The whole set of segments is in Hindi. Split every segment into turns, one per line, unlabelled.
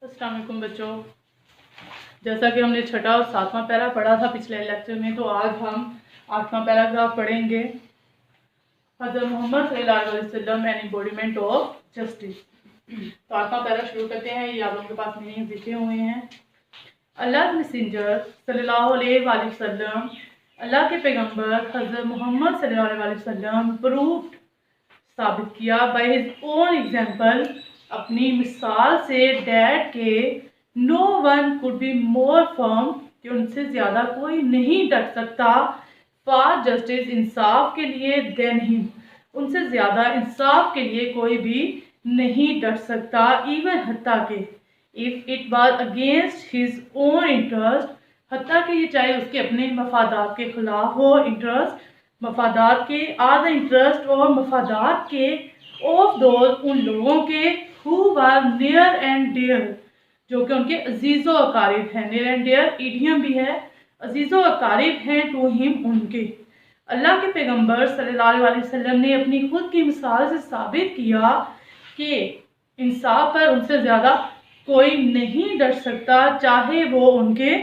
अस्सलाम वालेकुम बच्चों, जैसा कि हमने छठा और सातवां पैरा पढ़ा था पिछले लेक्चर में, तो आज हम आठवां पैराग्राफ पढ़ेंगे। हज़रत मोहम्मद सल्लल्लाहु अलैहि वसल्लम एन एम्बॉडीमेंट ऑफ जस्टिस। तो आठवां पैरा शुरू करते हैं। ये आप लोगों के पास मीनिंग लिखे हुए हैं। अल्लाह मैसेंजर सल्लल्लाहु अलैहि वसल्लम, अल्लाह के पैगंबर हज़रत मोहम्मद सल्लल्लाहु अलैहि वसल्लम प्रूव्ड, साबित किया, बाय हिज ओन एग्जाम्पल, अपनी मिसाल से, डैट के no one could be more firm, कि उनसे ज़्यादा कोई नहीं डट सकता, फॉर जस्टिस, इंसाफ के लिए, देन हिम, उनसे ज़्यादा इंसाफ के लिए कोई भी नहीं डट सकता, इवन हत्ता के, if it was against his own interest, हत्ता कि ये चाहे उसके अपने मफादात के खिलाफ हो, इंटरेस्ट मफादात के, आर द इंटरेस्ट और मफादात के, ऑफ दोज उन लोगों के, who were near and dear, जो कि उनके अजीज़ो अकारिब हैं। नियर एंड डियर इडियम भी है, अजीज़ो अकारिब हैं, टू हिम, उनके। अल्लाह के पैगंबर सल्लल्लाहु अलैहि वसल्लम ने अपनी खुद की मिसाल से साबित किया कि इंसाफ पर उनसे ज़्यादा कोई नहीं डट सकता, चाहे वो उनके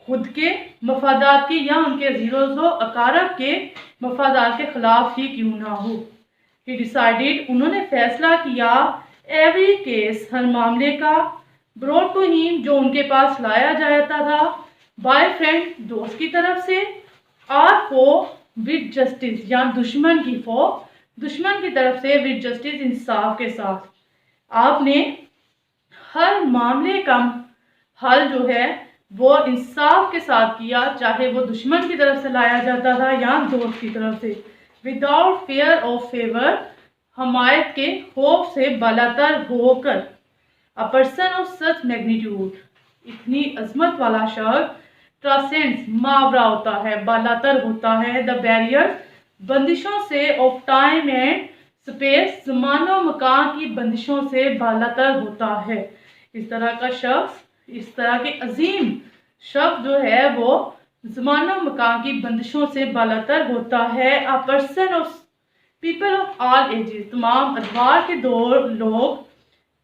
खुद के मफादात के या उनके अजीज़ो अकारब के मफादात के खिलाफ ही क्यों ना हो। ही डिसाइडेड, उन्होंने फैसला किया, एवरी केस, हर मामले का, ब्रॉट टू हिम, जो उनके पास लाया जाता था, बाय फ्रेंड, दोस्त की तरफ से, आर फो, विद जस्टिस, या दुश्मन की फो, दुश्मन की तरफ से, विद जस्टिस, इंसाफ के साथ। आपने हर मामले का हल जो है वो इंसाफ के साथ किया, चाहे वो दुश्मन की तरफ से लाया जाता था या दोस्त की तरफ से, विदाउट फेयर ऑफ फेवर, हमायत के खौफ से बालातर होकर। A person of such magnitude, इतनी अजमत वाला शख्स, ट्रांसेंड्स, मावरा होता है, बालातर होता है, द बैरियर्स, बंदिशों से, ऑफ टाइम एंड स्पेस, ज़मानो मकान की बंदिशों से बालातर होता है। इस तरह का शख्स, इस तरह के अजीम शख्स जो है वो ज़मानो मकान की बंदिशों से बालातर होता है। A person of people of all ages, तमाम अदवार के दौर लोग,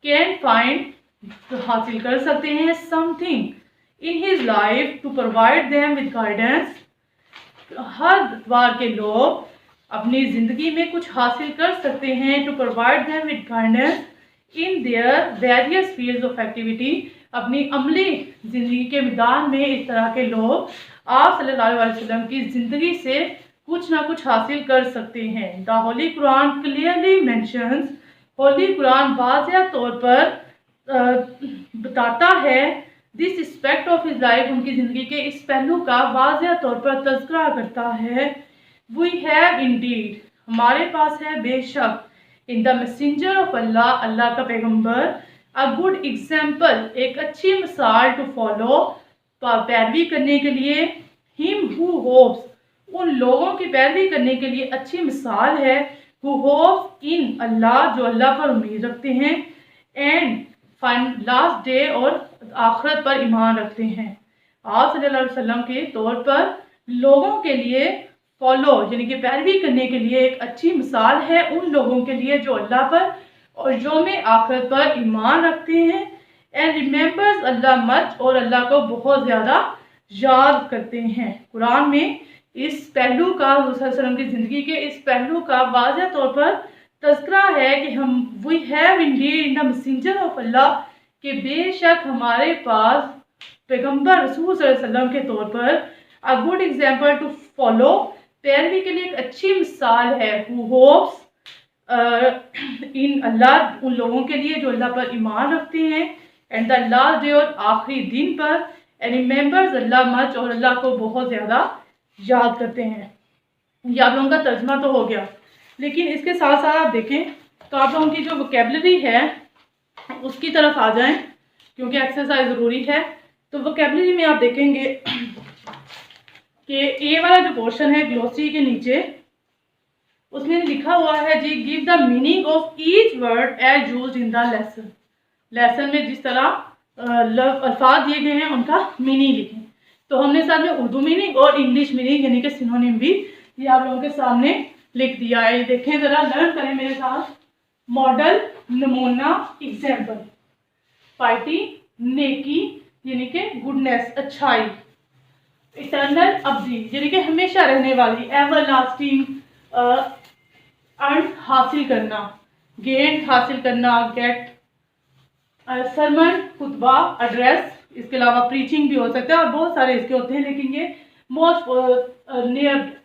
कैन फाइंड, हासिल कर सकते हैं, something in his life to provide them with guidance, हर अदवार के लोग अपनी ज़िंदगी में कुछ हासिल कर सकते हैं, to provide them with guidance in their various fields of activity, अपनी अमली ज़िंदगी के मैदान में इस तरह के लोग आप सल्लल्लाहु अलैहि वसल्लम की ज़िंदगी से कुछ ना कुछ हासिल कर सकते हैं। The holy Quran clearly mentions, holy Quran वाज़िया तौर पर बताता है, this aspect of his life, उनकी ज़िंदगी के इस पहलू का वाज़िया तौर पर तज़किरा करता है। वी हैव इंडीड, हमारे पास है बेशक, इन द मैसेंजर ऑफ अल्लाह, अल्लाह का पैगंबर, अ गुड एग्जाम्पल, एक अच्छी मिसाल, टू फॉलो, पैरवी करने के लिए, हिम हु होप्स, उन लोगों की पैरवी करने के लिए अच्छी मिसाल है, हु होप्स इन अल्लाह, जो अल्लाह पर उम्मीद रखते हैं, एंड फाइन लास्ट डे, और आखिरत पर ईमान रखते हैं। आप सल्लल्लाहु अलैहि वसल्लम के तौर पर लोगों के लिए फॉलो, यानी कि पैरवी करने के लिए एक अच्छी मिसाल है उन लोगों के लिए जो अल्लाह पर और यौम आखिरत पर ईमान रखते हैं, एंड रिमेंबर्स अल्लाह मच, और अल्लाह को बहुत ज़्यादा याद करते हैं। कुरान में इस पहलू का, रसूल की ज़िंदगी के इस पहलू का वाज़ह तौर पर तज़किरा है कि हम, we have indeed in the messenger of Allah, कि बेशक हमारे पास पैगंबर रसूल सल्लल्लाहु अलैहि वसल्लम के तौर पर, a good example to follow, पैरवी के लिए एक अच्छी मिसाल है, हु होप्स इन अल्लाह, उन लोगों के लिए जो अल्लाह पर ईमान रखते हैं, एंड द लास्ट डे, और आखिरी दिन पर, एंड रिमेंबर्स अल्लाह मच, और अल्लाह को बहुत ज़्यादा याद करते हैं। ये आप लोगों का तर्जमा तो हो गया, लेकिन इसके साथ साथ आप देखें तो आप लोगों की जो वोकेबलरी है उसकी तरफ आ जाएं, क्योंकि एक्सरसाइज ज़रूरी है। तो वोकेबलरी में आप देखेंगे कि ए वाला जो पोर्शन है ग्लोसरी के नीचे, उसमें लिखा हुआ है जी, give the meaning of each word as used in the lesson, lesson में जिस तरह अल्फाज दिए गए हैं उनका मीनिंग लिखें। तो हमने साथ में उर्दू मीनिंग और इंग्लिश मीनिंग यानी कि सिनोनिम भी ये आप लोगों के सामने लिख दिया है। देखें ज़रा, लर्न करें मेरे साथ। मॉडल, नमूना, एग्जाम्पल, पार्टी, नेकी यानी कि गुडनेस, अच्छाई। इटर्नल अवधि यानी कि हमेशा रहने वाली, एवर लास्टिंग। अर्न हासिल करना, गेन हासिल करना, गेट। सरमन खुतबा, एड्रेस, इसके अलावा प्रीचिंग भी हो सकता है और बहुत सारे इसके होते हैं, लेकिन ये मोस्ट नियर।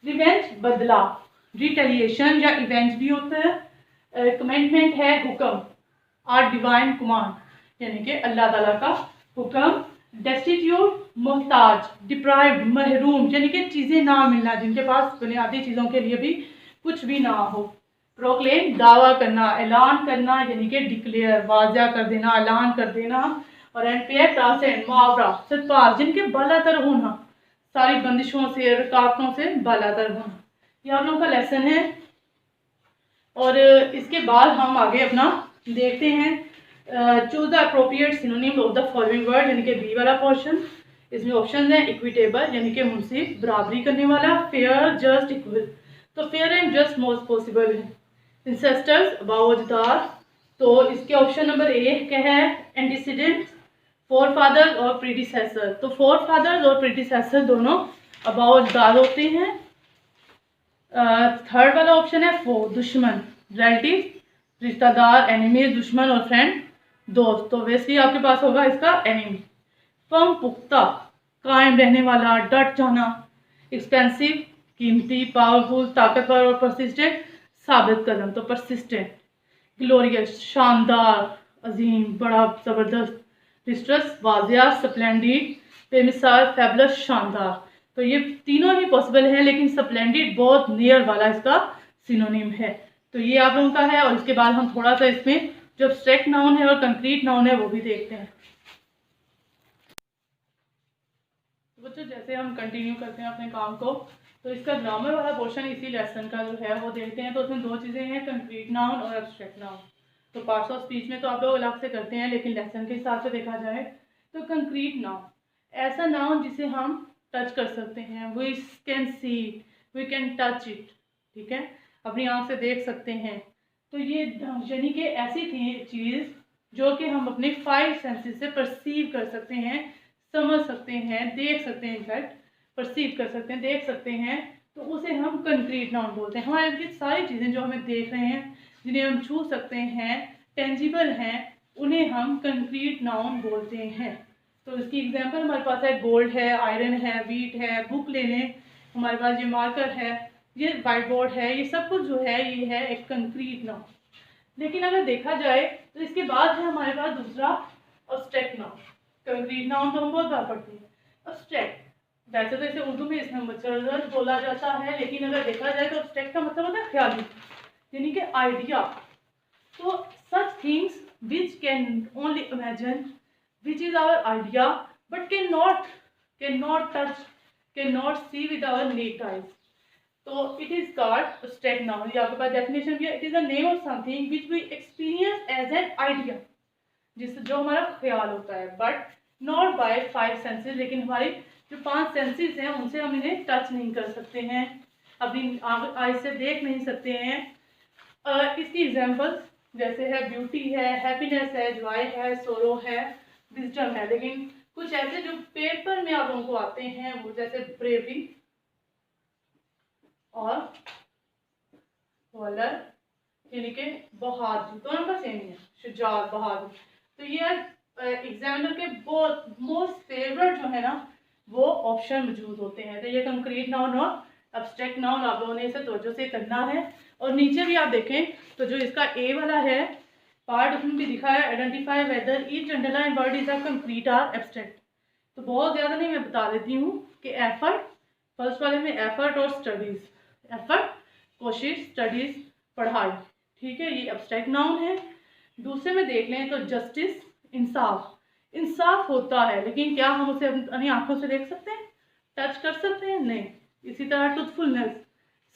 रिवेंज बदला, रिटेलिएशन या इवेंज भी होता है। कमेंडमेंट है हुक्म, आर डिवाइन कमांड यानी कि अल्लाह ताला का हुक्म। डेस्टिट्यूट मोहताज, डिप्राइव्ड महरूम यानी कि चीज़ें ना मिलना, जिनके पास बुनियादी चीज़ों के लिए भी कुछ भी ना हो। प्रोक्लेम, दावा करना, ऐलान करना यानी कि डिक्लेयर, वाज़ा कर देना, ऐलान कर देना। और एनपीआर ट्रांसेंड, मुहावरा, सतपाल, जिनके बालातर होना, सारी बंदिशों से, रुकावटों से बालातर होना। ये आप लोगों का लेसन है। और इसके बाद हम आगे अपना देखते हैं। Choose the appropriate synonym of the following word यानी कि बी वाला पोर्शन। इसमें ऑप्शन है इक्विटेबल यानी कि मुनसिफ, बराबरी करने वाला, फेयर, जस्ट, इक्वल। तो fair and just most possible है। इंसेस्टर्स, अबाउदार, तो इसके ऑप्शन नंबर ए क्या है, एंटीसीडेंट, फोर फादर्स और प्रीडिसेसर। तो फोर फादर्स और प्रीडिसेसर दोनों अबाउदार होते हैं। थर्ड वाला ऑप्शन है फो, दुश्मन, रिलेटिव, रिश्तेदार, एनिमीज, दुश्मन और फ्रेंड, दोस्त। तो वैसे ही आपके पास होगा इसका एनिमी। फर्म, पुख्ता, कायम रहने वाला, डट जाना। एक्सपेंसिव, कीमती, पावरफुल, ताकतवर और परसिस्टेंट, साबित कदम, तो परसिस्टेंट। ग्लोरियस, शानदार, अजीम, बड़ा, ज़बरदस्त। डिस्ट्रेस, वाजिया, स्प्लेंडिड, बेमिसाल, फैबुलस, शानदार। तो ये तीनों ही पॉसिबल है, लेकिन स्प्लेंडिड बहुत नियर वाला इसका सिनोनिम है। तो ये आप लोगों का है। और इसके बाद हम थोड़ा सा इसमें जो एब्स्ट्रैक्ट नाउन है और कंक्रीट नाउन है वो भी देखते हैं। तो बच्चों जैसे हम कंटिन्यू करते हैं अपने काम को, तो इसका ग्रामर वाला पोर्शन इसी लेसन का जो है वो देखते हैं। तो उसमें दो चीज़ें हैं, कंक्रीट नाउन और एब्स्ट्रैक्ट नाउन। तो पार्ट्स ऑफ स्पीच में तो आप लोग अलग से करते हैं, लेकिन लेसन के हिसाब से देखा जाए तो कंक्रीट नाउन ऐसा नाउन जिसे हम टच कर सकते हैं। We can see, we can touch it, ठीक है, अपनी आँख से देख सकते हैं। तो ये यानी कि ऐसी थी चीज़ जो कि हम अपने 5 सेंसेस से परसीव कर सकते हैं, समझ सकते हैं, देख सकते हैं, इनफैक्ट परसीव कर सकते हैं, देख सकते हैं। तो उसे हम कंक्रीट नाउन बोलते हैं। हमारे अंदर की सारी चीज़ें जो हमें देख रहे हैं, जिन्हें हम छू सकते हैं, टेंजिबल हैं, उन्हें हम कंक्रीट नाउन बोलते हैं। तो इसकी एग्जांपल हमारे पास है, गोल्ड है, आयरन है, वीट है, बुक ले लें, हमारे पास ये मार्कर है, ये वाइट बोर्ड है, ये सब कुछ जो है ये है एक कंक्रीट नाउन। लेकिन अगर देखा जाए तो इसके बाद है हमारे पास दूसरा एब्स्ट्रैक्ट नाउन। कंक्रीट नाउन तो हम बहुत बार पढ़ते हैं। एब्स्ट्रैक्ट, वैसे तो इसे उर्दू में इसमें मचरद बोला जाता है, लेकिन अगर देखा जाए तो एब्स्ट्रैक्ट का मतलब होता है ख्याली, यानी कि आइडिया। तो such things which can only imagine, which is our idea but can not touch, can not see with our naked eyes. तो it is called abstract noun. ये आपके पास डेफिनेशन भी है। It is the name of something which we experience as an idea, जिससे जो हमारा ख्याल होता है, बट नॉट बाय 5 सेंसेस। लेकिन हमारी जो 5 सेंसेस हैं उनसे हम इन्हें टच नहीं कर सकते हैं, अपनी आई से देख नहीं सकते हैं। इसकी एग्जांपल्स जैसे है ब्यूटी है, हैप्पीनेस है, जॉय है, सोरो है, विजडम है। लेकिन कुछ ऐसे जो पेपर में आप लोगों को आते हैं वो जैसे ब्रेवरी और वलर यानी कि बहादुर, दोनों का सेम है, शुजात, बहादुर। तो ये एग्जामिनर के बहुत मोस्ट फेवरेट जो है ना वो ऑप्शन मौजूद होते हैं। तो ये कंक्रीट नाउन और एब्स्ट्रैक्ट नाउन आप लोगों ने इसे तवज्जो से करना है। और नीचे भी आप देखें तो जो इसका ए वाला है पार्ट, उसमें भी लिखा है identify whether each underline word is a concrete or abstract. तो बहुत ज़्यादा नहीं, मैं बता देती हूँ कि एफर्ट, फर्स्ट वाले में एफर्ट और स्टडीज़, एफर्ट कोशिश, स्टडीज़ पढ़ाई, ठीक है, ये एब्स्ट्रैक्ट नाउन है। दूसरे में देख लें तो जस्टिस, इंसाफ, इंसाफ होता है लेकिन क्या हम उसे अपनी आंखों से देख सकते हैं, टच कर सकते हैं, नहीं। इसी तरह ट्रूथफुलनेस,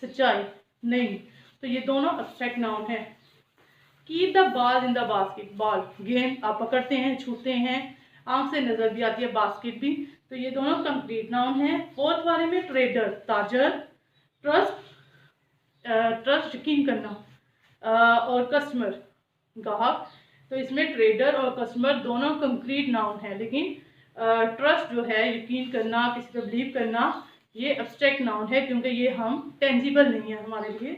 सच्चाई, नहीं। तो ये दोनों एब्स्ट्रैक्ट नाउन है। Keep the ball in the basket, ball गेंद आप पकड़ते हैं, छूते हैं, आंख से नजर भी आती है, बास्केट भी। तो ये दोनों कंक्रीट नाउन है। फोर्थ वाले में ट्रेडर, ताजर, ट्रस्ट यकीन करना, और कस्टमर, ग्राहक। तो इसमें ट्रेडर और कस्टमर दोनों कंक्रीट नाउन है, लेकिन ट्रस्ट जो है, यकीन करना, किसी पर बिलीव करना, ये एब्स्ट्रैक्ट नाउन है, क्योंकि ये हम टेंजिबल नहीं है हमारे लिए।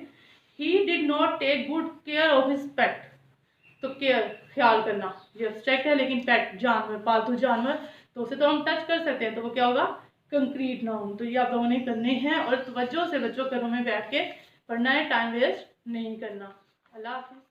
He did not take good care of his pet, तो केयर ख्याल करना ये एब्स्ट्रैक्ट है, लेकिन पेट जानवर, पालतू जानवर, तो उसे तो हम टच कर सकते हैं, तो वो क्या होगा, कंक्रीट नाउन। तो ये आप लोगों ने करने हैं और तवज्जो से बच्चों घरों में बैठ के पढ़ना है, टाइम वेस्ट नहीं करना। अल्लाह हाफिज़।